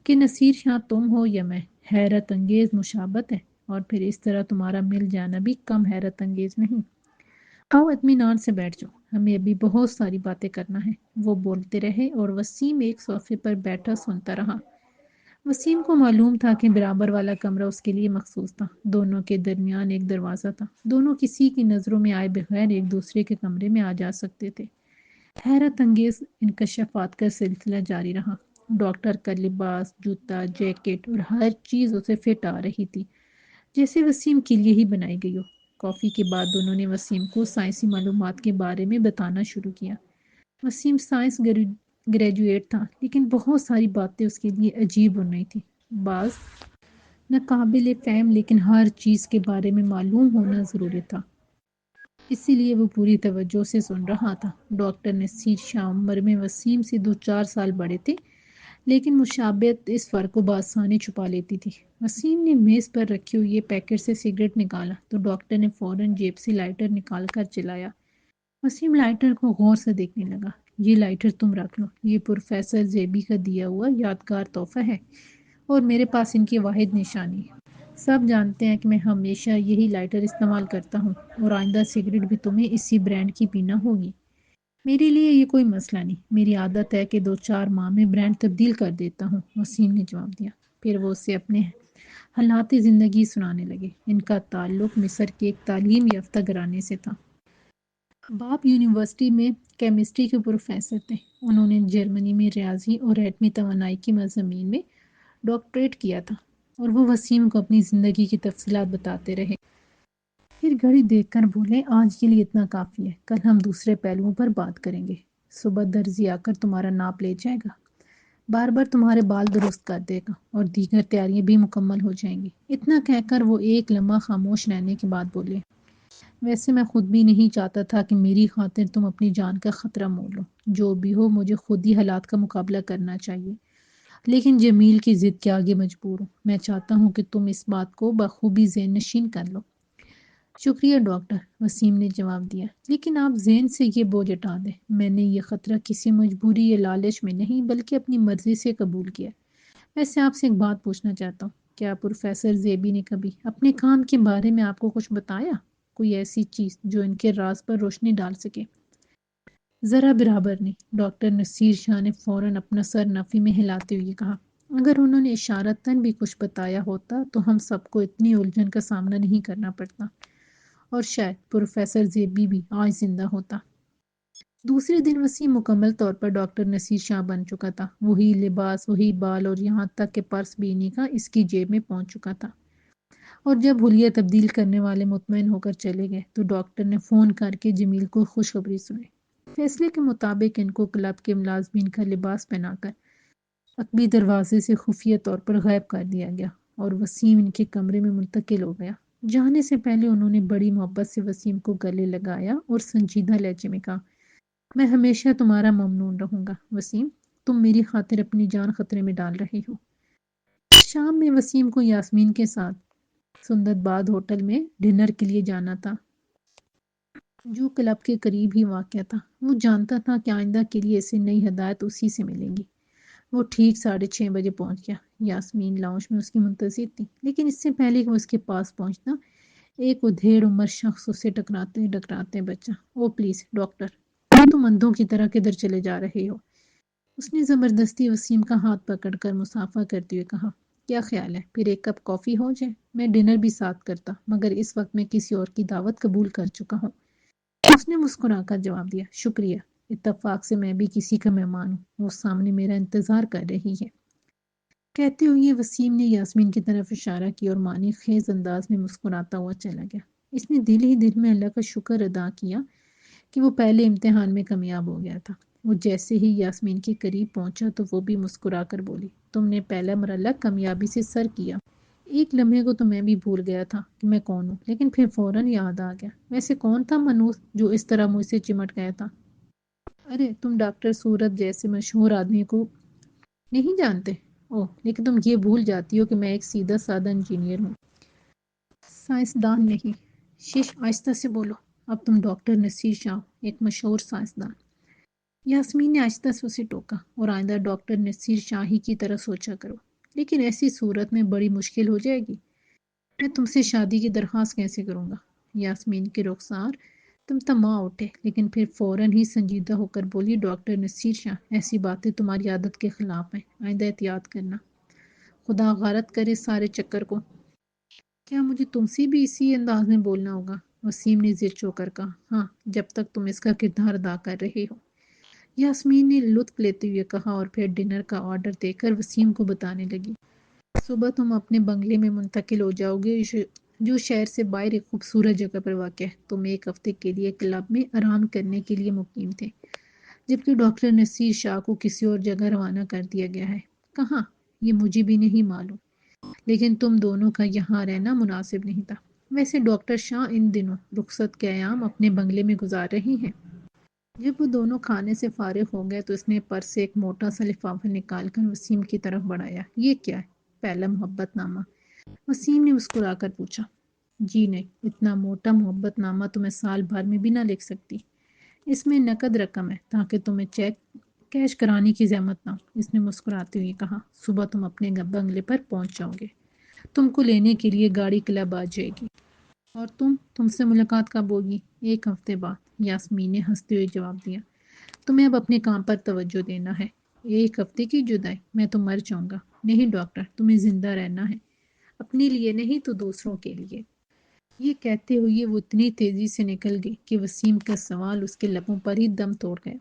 کہ نصیر شاہ تم ہو یا میں۔ حیرت انگیز مشابہت ہے، اور پھر اس طرح تمہارا مل جانا بھی کم حیرت انگیز نہیں۔ آؤ اطمینان سے بیٹھ جاؤ، ہمیں ابھی بہت ساری باتیں کرنا ہے۔ وہ بولتے رہے اور وسیم ایک صوفے پر بیٹھا سنتا رہا۔ وسیم کو معلوم تھا کہ برابر والا کمرہ اس کے لیے مخصوص تھا۔ دونوں کے درمیان ایک دروازہ تھا۔ دونوں کسی کی نظروں میں آئے بغیر ایک دوسرے کے کمرے میں آ جا سکتے تھے۔ حیرت انگیز انکشافات کا سلسلہ جاری رہا۔ ڈاکٹر کا لباس، جوتا، جیکٹ اور ہر چیز اسے فٹ آ رہی تھی، جیسے وسیم کے لیے ہی بنائی گئی ہو۔ کافی کے بعد دونوں نے وسیم کو سائنسی معلومات کے بارے میں بتانا شروع کیا۔ وسیم سائنس گریجویٹ تھا، لیکن بہت ساری باتیں اس کے لیے عجیب اور نئی تھیں۔ بعض ناقابل فہم، لیکن ہر چیز کے بارے میں معلوم ہونا ضروری تھا، اسی لیے وہ پوری توجہ سے سن رہا تھا۔ ڈاکٹر نصیر شاہ عمر میں وسیم سے 2-4 سال بڑے تھے، لیکن مشابہت اس فرق کو بآسانی چھپا لیتی تھی۔ وسیم نے میز پر رکھے ہوئے پیکٹ سے سگریٹ نکالا تو ڈاکٹر نے فوراً جیب سے لائٹر نکال کر جلایا۔ وسیم لائٹر کو غور سے دیکھنے لگا۔ یہ لائٹر تم رکھ لو، یہ پروفیسر زیبی کا دیا ہوا یادگار تحفہ ہے، اور میرے پاس ان کی واحد نشانی ہے۔ سب جانتے ہیں کہ میں ہمیشہ یہی لائٹر استعمال کرتا ہوں، اور آئندہ سگریٹ بھی تمہیں اسی برانڈ کی پینا ہوگی۔ میرے لیے یہ کوئی مسئلہ نہیں، میری عادت ہے کہ 2-4 ماہ میں برانڈ تبدیل کر دیتا ہوں، وسیم نے جواب دیا۔ پھر وہ اسے اپنے حالات زندگی سنانے لگے۔ ان کا تعلق مصر کے ایک تعلیم یافتہ گھرانے سے تھا۔ باپ یونیورسٹی میں کیمسٹری کے پروفیسر تھے۔ انہوں نے جرمنی میں ریاضی اور ایٹمی توانائی کی مضامین میں ڈاکٹریٹ کیا تھا، اور وہ وسیم کو اپنی زندگی کی تفصیلات بتاتے رہے۔ پھر گھڑی دیکھ کر بولے، آج کے لیے اتنا کافی ہے، کل ہم دوسرے پہلوؤں پر بات کریں گے۔ صبح درزی آ کر تمہارا ناپ لے جائے گا، بار بار تمہارے بال درست کر دے گا، اور دیگر تیاریاں بھی مکمل ہو جائیں گی۔ اتنا کہہ کر وہ ایک لمحہ خاموش رہنے کے بعد بولے، ویسے میں خود بھی نہیں چاہتا تھا کہ میری خاطر تم اپنی جان کا خطرہ مول لو۔ جو بھی ہو، مجھے خود ہی حالات کا مقابلہ کرنا چاہیے، لیکن جمیل کی ضد کے آگے مجبور ہوں۔ میں چاہتا ہوں کہ تم اس بات کو بخوبی ذہن نشین کر لو۔ شکریہ ڈاکٹر، وسیم نے جواب دیا، لیکن آپ ذہن سے یہ بوجھ ہٹا دیں۔ میں نے یہ خطرہ کسی مجبوری یا لالچ میں نہیں، بلکہ اپنی مرضی سے قبول کیا۔ ویسے آپ سے ایک بات پوچھنا چاہتا ہوں، کیا پروفیسر زیبی نے کبھی اپنے کام کے بارے میں آپ کو کچھ بتایا؟ کوئی ایسی چیز جو ان کے راز پر روشنی ڈال سکے؟ ذرا برابر نہیں، ڈاکٹر نصیر شاہ نے فوراً اپنا سر نفی میں ہلاتے ہوئے کہا۔ اگر انہوں نے اشارتاً بھی کچھ بتایا ہوتا تو ہم سب کو اتنی الجھن کا سامنا نہیں کرنا پڑتا، اور شاید پروفیسر زیبی بھی آج زندہ ہوتا۔ دوسرے دن وسیم مکمل طور پر ڈاکٹر نصیر شاہ بن چکا تھا۔ وہی لباس، وہی بال، اور یہاں تک کہ پرس بھی انہی کا اس کی جیب میں پہنچ چکا تھا۔ اور جب حلیہ تبدیل کرنے والے مطمئن ہو کر چلے گئے تو ڈاکٹر نے فون کر کے جمیل کو خوشخبری سنائی۔ فیصلے کے مطابق ان کو کلب کے ملازمین کا لباس پہنا کر عقبی دروازے سے خفیہ طور پر غائب کر دیا گیا اور وسیم ان کے کمرے میں منتقل ہو گیا۔ جانے سے پہلے انہوں نے بڑی محبت سے وسیم کو گلے لگایا اور سنجیدہ لہجے میں کہا، میں ہمیشہ تمہارا ممنون رہوں گا وسیم، تم میری خاطر اپنی جان خطرے میں ڈال رہے ہو۔ شام میں وسیم کو یاسمین کے ساتھ سندت باد ہوٹل میں ڈنر کے لیے جانا تھا جو کلب کے قریب ہی واقع تھا۔ وہ جانتا تھا کہ آئندہ کے لیے اسے نئی ہدایت اسی سے ملیں گی۔ وہ ٹھیک 6:30 بجے پہنچ گیا۔ یاسمین لاؤنج میں اس کی منتظر تھی، لیکن اس سے پہلے کہ وہ اس کے پاس پہنچنا ایک ادھیڑ عمر شخص اسے ٹکراتے بچا۔ او پلیز ڈاکٹر، تم اندھوں کی طرح کدھر چلے جا رہے ہو؟ اس نے زبردستی وسیم کا ہاتھ پکڑ کر مصافحہ کرتے ہوئے کہا، کیا خیال ہے پھر ایک کپ کافی ہو جائے؟ میں ڈنر بھی ساتھ کرتا، مگر اس وقت میں کسی اور کی دعوت قبول کر چکا ہوں۔ اس نے مسکرا کر جواب دیا، شکریہ، اتفاق سے میں بھی کسی کا مہمان ہوں، وہ سامنے میرا انتظار کر رہی ہے۔ کہتے ہوئے وسیم نے یاسمین کی طرف اشارہ کیا اور معنی خیز انداز میں مسکراتا ہوا چلا گیا۔ اس نے دل ہی دل میں اللہ کا شکر ادا کیا کہ وہ پہلے امتحان میں کامیاب ہو گیا تھا۔ وہ جیسے ہی یاسمین کے قریب پہنچا تو وہ بھی مسکرا کر بولی، تم نے پہلا مرحلہ کامیابی سے سر کیا۔ ایک لمحے کو تو میں بھی بھول گیا تھا کہ میں کون ہوں، لیکن پھر فوراً یاد آ گیا، ویسے کون تھا منوس جو اس طرح مجھ سے چمٹ گیا تھا؟ ارے تم ڈاکٹر سورت جیسے مشہور آدمی کو نہیں جانتے؟ اوہ، لیکن تم یہ بھول جاتی ہو کہ میں ایک سیدھا سادہ انجینئر ہوں، سائنسدان نہیں۔ شش، آہستہ سے بولو، اب تم ڈاکٹر نصیر شاہ ہو، ایک مشہور سائنسدان۔ یاسمین نے آہستہ سے اسے ٹوکا، اور آئندہ ڈاکٹر نصیر شاہی کی طرح سوچا کرو، لیکن ایسی صورت میں بڑی مشکل ہو جائے گی۔ میں تم سے شادی کی درخواست کیسے کروں گا؟ یاسمین کے رخسار تم تما اٹھے، لیکن پھر فوراً ہی سنجیدہ ہو کر بولی، ڈاکٹر نصیر شاہ، ایسی باتیں تمہاری عادت کے خلاف ہیں، آئندہ احتیاط کرنا، خدا غارت کرے سارے چکر کو۔ کیا مجھے تم سے بھی اسی انداز میں بولنا ہوگا؟ وسیم نے ضد چو کر کہا، ہاں، جب تک تم اس کا کردار ادا کر رہے ہو۔ یاسمین نے لطف لیتے ہوئے کہا اور پھر ڈنر کا آرڈر دے کر وسیم کو بتانے لگی، صبح تم اپنے بنگلے میں منتقل ہو جاؤ گے جو شہر سے باہر ایک خوبصورت جگہ پر واقع ہے۔ تم ایک ہفتے کے لیے کلب میں آرام کرنے کے لیے مقیم تھے، جبکہ ڈاکٹر نصیر شاہ کو کسی اور جگہ روانہ کر دیا گیا ہے۔ کہاں؟ یہ مجھے بھی نہیں معلوم، لیکن تم دونوں کا یہاں رہنا مناسب نہیں تھا۔ ویسے ڈاکٹر شاہ ان دنوں رخصت کے ایام اپنے بنگلے میں گزار رہی ہیں۔ جب وہ دونوں کھانے سے فارغ ہو گئے تو اس نے پرس سے ایک موٹا سا لفافہ نکال کر وسیم کی طرف بڑھایا، یہ کیا ہے؟ پہلا محبت نامہ۔ وسیم نے مسکرا کر پوچھا، جی نہیں، اتنا موٹا محبت نامہ تو میں سال بھر میں بھی نہ لکھ سکتی، اس میں نقد رقم ہے تاکہ تمہیں چیک کیش کرانے کی زحمت نہ ہو۔ اس نے مسکراتے ہوئے کہا، صبح تم اپنے بنگلے پر پہنچ جاؤ گے، تم کو لینے کے لیے گاڑی کلب آ جائے گی۔ اور تم سے ملاقات کب ہوگی؟ ایک ہفتے بعد، یاسمین نے ہنستے ہوئے جواب دیا، تمہیں اب اپنے کام پر توجہ دینا ہے۔ ایک ہفتے کی جدائی؟ میں تو مر جاؤں گا۔ نہیں ڈاکٹر، تمہیں زندہ رہنا ہے، اپنے لیے نہیں تو دوسروں کے لیے۔ یہ کہتے ہوئے وہ اتنی تیزی سے نکل گئی کہ وسیم کا سوال اس کے لبوں پر ہی دم توڑ گیا۔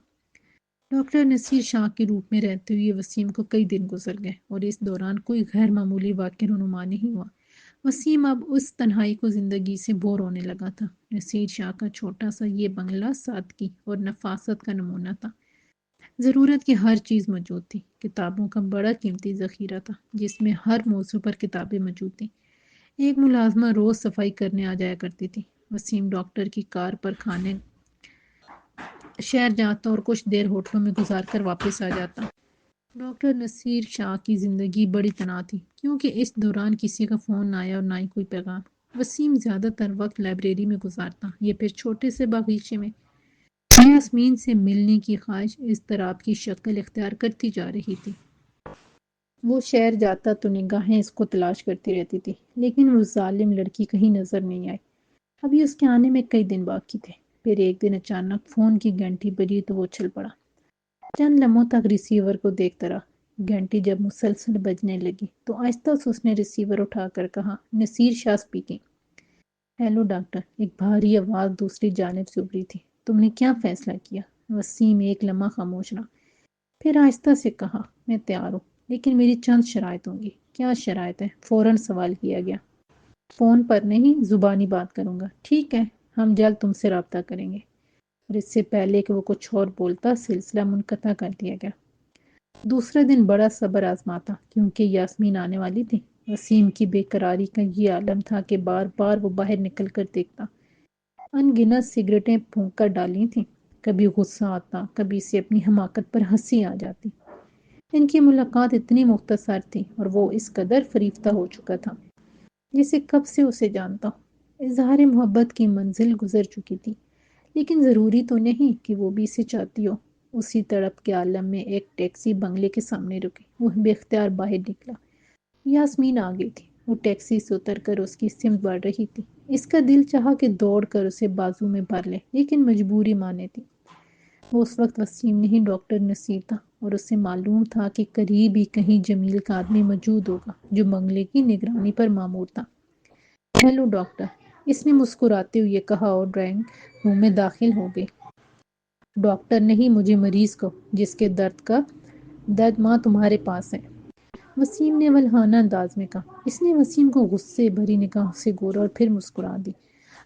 ڈاکٹر نصیر شاہ کے روپ میں رہتے ہوئے وسیم کو کئی دن گزر گئے اور اس دوران کوئی غیر معمولی واقعہ رونما نہیں ہوا۔ وسیم اب اس تنہائی کو زندگی سے بور ہونے لگا تھا۔ نصیر شاہ کا چھوٹا سا یہ بنگلہ سادگی اور نفاست کا نمونہ تھا۔ ضرورت کی ہر چیز موجود تھی، کتابوں کا بڑا قیمتی ذخیرہ تھا جس میں ہر موضوع پر کتابیں موجود تھیں۔ ایک ملازمہ روز صفائی کرنے آ جایا کرتی تھی۔ وسیم ڈاکٹر کی کار پر کھانے شہر جاتا اور کچھ دیر ہوٹلوں میں گزار کر واپس آ جاتا۔ ڈاکٹر نصیر شاہ کی زندگی بڑی تنہا تھی کیونکہ اس دوران کسی کا فون نہ آیا اور نہ ہی کوئی پیغام۔ وسیم زیادہ تر وقت لائبریری میں گزارتا یا پھر چھوٹے سے باغیچے میں۔ یاسمین سے ملنے کی خواہش اضطراب کی شکل اختیار کرتی جا رہی تھی۔ وہ شہر جاتا تو نگاہیں اس کو تلاش کرتی رہتی تھی، لیکن وہ ظالم لڑکی کہیں نظر نہیں آئی۔ ابھی اس کے آنے میں کئی دن باقی تھے۔ پھر ایک دن اچانک فون کی گھنٹی بجی تو وہ اچھل پڑا۔ چند لمحوں تک ریسیور کو دیکھتا رہا۔ گھنٹی جب مسلسل بجنے لگی تو آہستہ سے اس نے ریسیور اٹھا کر کہا، نصیر شاہ اسپیکنگ۔ ہیلو ڈاکٹر، ایک بھاری آواز دوسری جانب سے ابھری تھی، تم نے کیا فیصلہ کیا؟ وسیم ایک لمحہ خاموش رہا، پھر آہستہ سے کہا، میں تیار ہوں، لیکن میری چند شرائط ہوں گی۔ کیا شرائط ہے؟ فوراً سوال کیا گیا۔ فون پر نہیں، زبانی بات کروں گا۔ ٹھیک ہے، ہم جلد تم سے رابطہ کریں گے۔ اور اس سے پہلے کہ وہ کچھ اور بولتا سلسلہ منقطع کر دیا گیا۔ دوسرے دن بڑا صبر آزما تھا کیونکہ یاسمین آنے والی تھی۔ وسیم کی بے قراری کا یہ عالم تھا کہ بار بار وہ باہر نکل کر دیکھتا۔ ان گنت سگریٹیں پھونک کر ڈالی تھیں۔ کبھی غصہ آتا، کبھی اسے اپنی حماقت پر ہنسی آ جاتی۔ ان کی ملاقات اتنی مختصر تھی اور وہ اس قدر فریفتہ ہو چکا تھا جسے کب سے اسے جانتا ہوں۔ اظہار محبت کی منزل گزر چکی تھی، لیکن ضروری تو نہیں کہ وہ بھی اسے چاہتی ہو۔ اسی تڑپ کے عالم میں ایک ٹیکسی بنگلے کے سامنے رکی۔ وہ بے اختیار باہر نکلا۔ یاسمین آ گئی تھی۔ وہ ٹیکسی سے اتر کر اس کی سمت بڑھ رہی تھی۔ اس کا دل چاہا کہ دوڑ کر اسے بازو میں بھر لے، لیکن مجبوری مانے تھی۔ وہ اس وقت وسیم نہیں ڈاکٹر نصیر تھا، اور اسے معلوم تھا کہ قریب ہی کہیں جمیل کا آدمی موجود ہوگا جو بنگلے کی نگرانی پر مامور تھا۔ ہیلو ڈاکٹر، اس نے مسکراتے ہوئے کہا اور ڈرائنگ روم میں داخل ہو گئی۔ ڈاکٹر نہیں، مجھے مریض کو جس کے درد ماں تمہارے پاس ہے، وسیم نے ولہانہ انداز میں کہا۔ اس نے وسیم کو غصے بھری نگاہوں سے گورا اور پھر مسکرا دی۔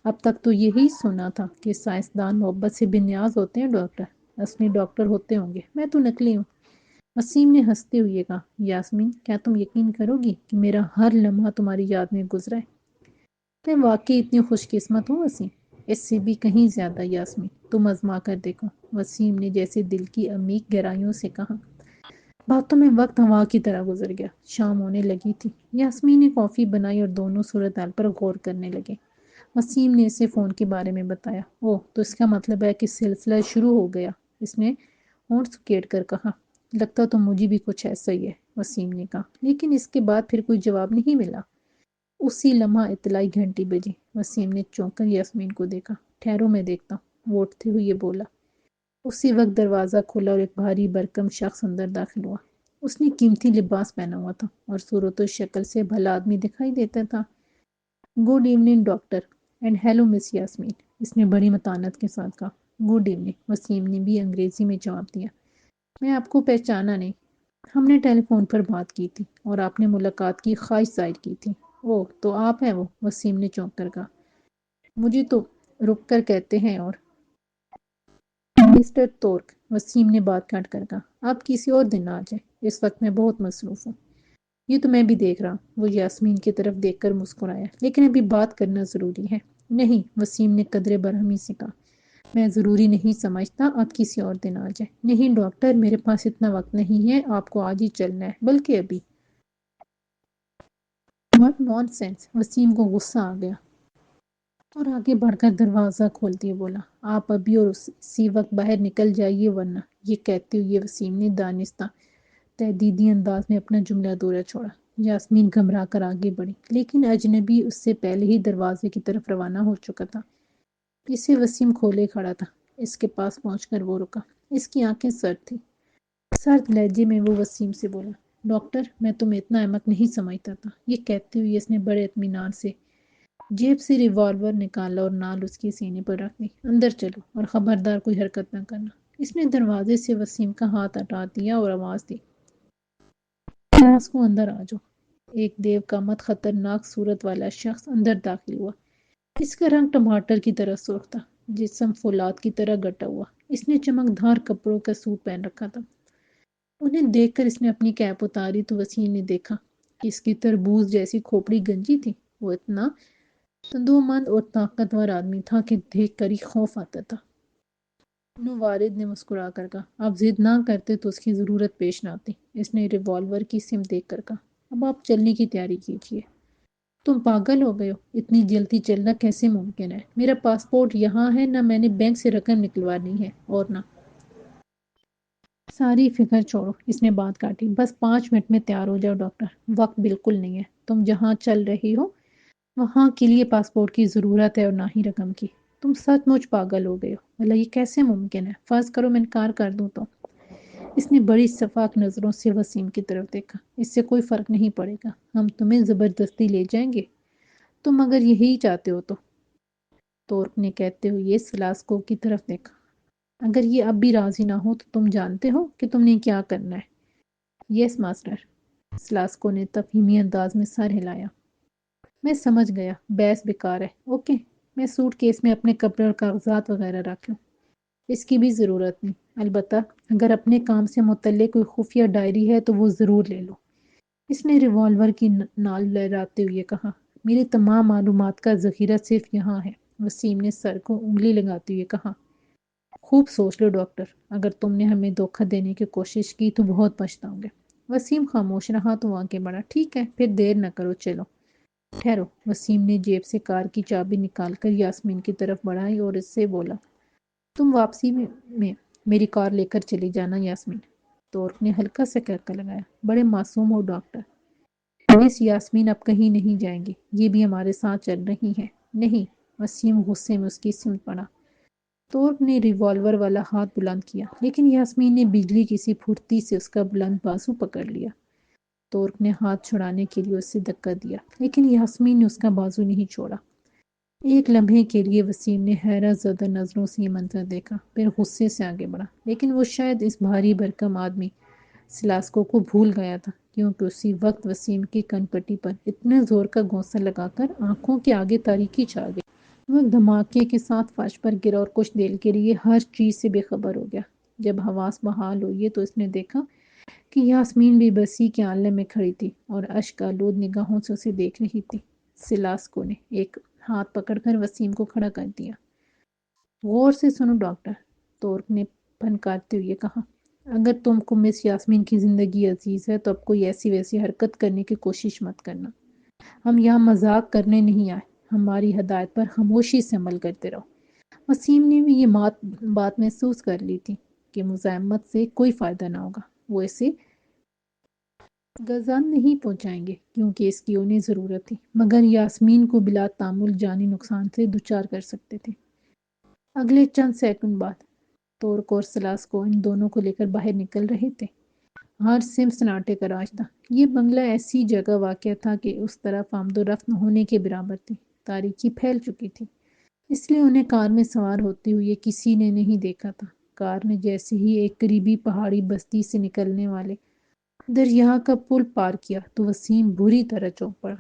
اب تک تو یہی سنا تھا کہ سائنسدان محبت سے بے نیاز ہوتے ہیں ڈاکٹر، اصلی ڈاکٹر ہوتے ہوں گے، میں تو نکلی ہوں۔ وسیم نے ہنستے ہوئے کہا، یاسمین کیا تم یقین کرو گی کہ میرا ہر لمحہ تمہاری یاد میں گزرا ہے؟ میں واقعی اتنی خوش قسمت ہوں وسیم؟ اس سے بھی کہیں زیادہ یاسمین، تم آزما کر دیکھو، وسیم نے جیسے دل کی عمیق گہرائیوں سے کہا۔ باتوں میں وقت ہوا کی طرح گزر گیا۔ شام ہونے لگی تھی۔ یاسمین نے کافی بنائی اور دونوں صورتحال پر غور کرنے لگے۔ وسیم نے اسے فون کے بارے میں بتایا۔ اوہ، تو اس کا مطلب ہے کہ سلسلہ شروع ہو گیا، اس نے ہونٹ سکیڑ کر کہا۔ لگتا تو مجھے بھی کچھ ایسا ہی ہے، وسیم نے کہا، لیکن اس کے بعد پھر کوئی جواب نہیں ملا۔ اسی لمحہ اطلاعی گھنٹی بجی۔ وسیم نے چونک کر یاسمین کو دیکھا۔ ٹھہرو میں دیکھتا ہوں، وہ اٹھتے ہوئے بولا۔ اسی وقت دروازہ کھلا اور ایک بھاری بھرکم شخص اندر داخل ہوا۔ اس نے قیمتی لباس پہنا ہوا تھا اور صورت و شکل سے بھلا آدمی دکھائی دیتا تھا۔ Good evening doctor, and hello miss Yasmin, اس نے بڑی متانت کے ساتھ کہا۔ گڈ ایوننگ، وسیم نے بھی انگریزی میں جواب دیا۔ میں آپ کو پہچانا نہیں، ہم نے ٹیلی فون پر بات کی تھی اور آپ نے ملاقات کی خواہش ظاہر کی تھی۔ اوہ، تو آپ ہیں وہ، وسیم نے چونک کر کہا۔ مجھے تو رک کر کہتے ہیں اور مسٹر تورک، وسیم نے بات کاٹ کر کہا، آپ کسی اور دن آ جائیں، اس وقت میں بہت مصروف ہوں۔ یہ تو میں بھی دیکھ رہا ہوں، وہ یاسمین کی طرف دیکھ کر مسکرایا، لیکن ابھی بات کرنا ضروری ہے۔ نہیں، وسیم نے قدرے برہمی سے کہا، میں ضروری نہیں سمجھتا، آپ کسی اور دن آ جائیں۔ نہیں ڈاکٹر، میرے پاس اتنا وقت نہیں ہے، آپ کو آج ہی چلنا ہے، بلکہ ابھی۔ واٹ نان سینس، وسیم کو غصہ آ گیا اور آگے بڑھ کر دروازہ کھولتے ہوئے بولا، آپ ابھی اور اسی وقت باہر نکل جائیے ورنہ۔ یہ کہتے ہوئے وسیم نے دانستہ تہدیدی انداز میں اپنا جملہ ادھورا چھوڑا۔ یاسمین گھبرا کر آگے بڑھی، لیکن اجنبی اس سے پہلے ہی دروازے کی طرف روانہ ہو چکا تھا۔ اسے وسیم کھولے کھڑا تھا۔ اس کے پاس پہنچ کر وہ رکا۔ اس کی آنکھیں سرد تھیں۔ سرد لہجے میں وہ وسیم سے بولا، ڈاکٹر، میں تمہیں اتنا احمق نہیں سمجھتا تھا۔ یہ کہتے ہوئے اس نے بڑے اطمینان سے جیب سے ریوالور نکالا اور نال اس کے سینے پر رکھ دی۔ اندر چلو اور خبردار کوئی حرکت نہ کرنا۔ اس نے دروازے سے وسیم کا ہاتھ ہٹا دیا اور آواز دی، کلاس کو اندر آ جاؤ۔ ایک دیو کا مت خطرناک صورت والا شخص اندر داخل ہوا۔ اس کا رنگ ٹماٹر کی طرح سرخ تھا، جسم فولاد کی طرح گٹا ہوا۔ اس نے چمکدار کپڑوں کا سوٹ پہن رکھا تھا۔ انہیں دیکھ کر اس نے اپنی کیپ اتاری تو وسیم نے دیکھا کہ اس کی تربوز جیسی کھوپڑی گنجی تھی۔ وہ اتنا تندومند اور طاقتور آدمی تھا کہ دیکھ کر ہی خوف آتا تھا۔ والد نے مسکرا کر کہا، آپ ضد نہ کرتے تو اس کی ضرورت پیش نہ آتی۔ اس نے ریوالور کی سمت دیکھ کر کہا، اب آپ چلنے کی تیاری کیجیے۔ تم پاگل ہو گئے ہو، اتنی جلدی چلنا کیسے ممکن ہے؟ میرا پاسپورٹ یہاں ہے، نہ میں نے بینک سے رقم نکلوانی ہے اور نہ۔ ساری فکر چھوڑو، اس نے بات کاٹی، بس 5 منٹ میں تیار ہو جاؤ ڈاکٹر، وقت بالکل نہیں ہے۔ تم جہاں چل رہی ہو وہاں کے لیے پاسپورٹ کی ضرورت ہے اور نہ ہی رقم کی۔ تم سچ مچ پاگل ہو گئے ہو، بھلا یہ کیسے ممکن ہے؟ فرض کرو میں انکار کر دوں تو؟ اس نے بڑی شفاف نظروں سے وسیم کی طرف دیکھا، اس سے کوئی فرق نہیں پڑے گا، ہم تمہیں زبردستی لے جائیں گے، تم اگر یہی چاہتے ہو تو۔ تورک نے کہتے ہوئے سلاسکو کی طرف دیکھا، اگر یہ اب بھی راضی نہ ہو تو تم جانتے ہو کہ تم نے کیا کرنا ہے؟ یس ماسٹر، سلاسکو نے تفہیمی انداز میں سر ہلایا۔ میں سمجھ گیا، بحث بیکار ہے۔ اوکے، میں سوٹ کیس میں اپنے کپڑے اور کاغذات وغیرہ رکھ لوں۔ اس کی بھی ضرورت نہیں، البتہ اگر اپنے کام سے متعلق کوئی خفیہ ڈائری ہے تو وہ ضرور لے لو۔ اس نے ریوالور کی نال لہراتے ہوئے کہا۔ میری تمام معلومات کا ذخیرہ صرف یہاں ہے، وسیم نے سر کو انگلی لگاتے ہوئے کہا۔ خوب سوچ لو ڈاکٹر، اگر تم نے ہمیں دھوکہ دینے کی کوشش کی تو بہت پچھتاؤں گے۔ وسیم خاموش رہا تو آگے بڑھا۔ ٹھیک ہے، پھر دیر نہ کرو، چلو۔ ٹھہرو، وسیم نے جیب سے کار کی چابی نکال کر یاسمین کی طرف بڑھائی اور اس سے بولا، تم واپسی میں میری کار لے کر چلی جانا یاسمین۔ تورک نے ہلکا سا کہکا لگایا۔ بڑے معصوم ہو ڈاکٹر۔ مس یاسمین اب کہیں نہیں جائیں گی، یہ بھی ہمارے ساتھ چل رہی ہیں۔ نہیں، وسیم غصے میں اس کی سمت پڑا۔ تورک نے ریوالور والا ہاتھ بلند کیا، لیکن یاسمین نے بجلی کی سی پھرتی سے اس کا بلند بازو پکڑ لیا۔ تورک نے ہاتھ چھڑانے کے لیے اسے دھکا دیا، لیکن یاسمین نے اس کا بازو نہیں چھوڑا۔ ایک لمحے کے لیے وسیم نے حیرت زدہ نظروں سے یہ منظر دیکھا، پھر غصے سے آگے بڑھا، لیکن وہ شاید اس بھاری بھرکم آدمی سلاسکو کو بھول گیا تھا، کیونکہ اسی وقت وسیم کی کن پٹی پر اتنے زور کا گھونسا لگا کر آنکھوں کے آگے تاریکی چھا گئی۔ وہ ایک دھماکے کے ساتھ فرش پر گرا اور کچھ دیر کے لیے ہر چیز سے بے خبر ہو گیا۔ جب حواس بحال ہوئے تو اس نے دیکھا کہ یاسمین بے بسی کے عالم میں کھڑی تھی اور اشک آلود نگاہوں سے اسے دیکھ رہی تھی۔ سلاسکو نے ایک ہاتھ پکڑ کر وسیم کو کھڑا کر دیا۔ غور سے سنو ڈاکٹر، تورک نے پھنکارتے ہوئے کہا، اگر تم کو مس یاسمین کی زندگی عزیز ہے تو اب کوئی ایسی ویسی حرکت کرنے کی کوشش مت کرنا۔ ہم یہاں مذاق کرنے نہیں آئے، ہماری ہدایت پر خاموشی سے عمل کرتے رہو۔ وسیم نے بھی یہ بات محسوس کر لی تھی کہ مزاحمت سے کوئی فائدہ نہ ہوگا، وہ اسے غزہ نہیں پہنچائیں گے کیونکہ اس کی انہیں ضرورت تھی، مگر یاسمین کو بلا تعمل جانی نقصان سے دوچار کر سکتے تھے۔ اگلے چند سیکنڈ بعد تورک اور سلاسکو ان دونوں کو لے کر باہر نکل رہے تھے۔ ہر سمت سناٹے کا راج تھا۔ یہ بنگلہ ایسی جگہ واقع تھا کہ اس طرف آمد و رفت نہ ہونے کے برابر تھی۔ تاریکی پھیل چکی تھی، اس لیے انہیں کار میں سوار ہوتے ہوئے کسی نے نہیں دیکھا تھا۔ کار نے جیسے ہی ایک قریبی پہاڑی بستی سے نکلنے والے دریا کا پل پار کیا تو وسیم بری طرح چونک پڑا۔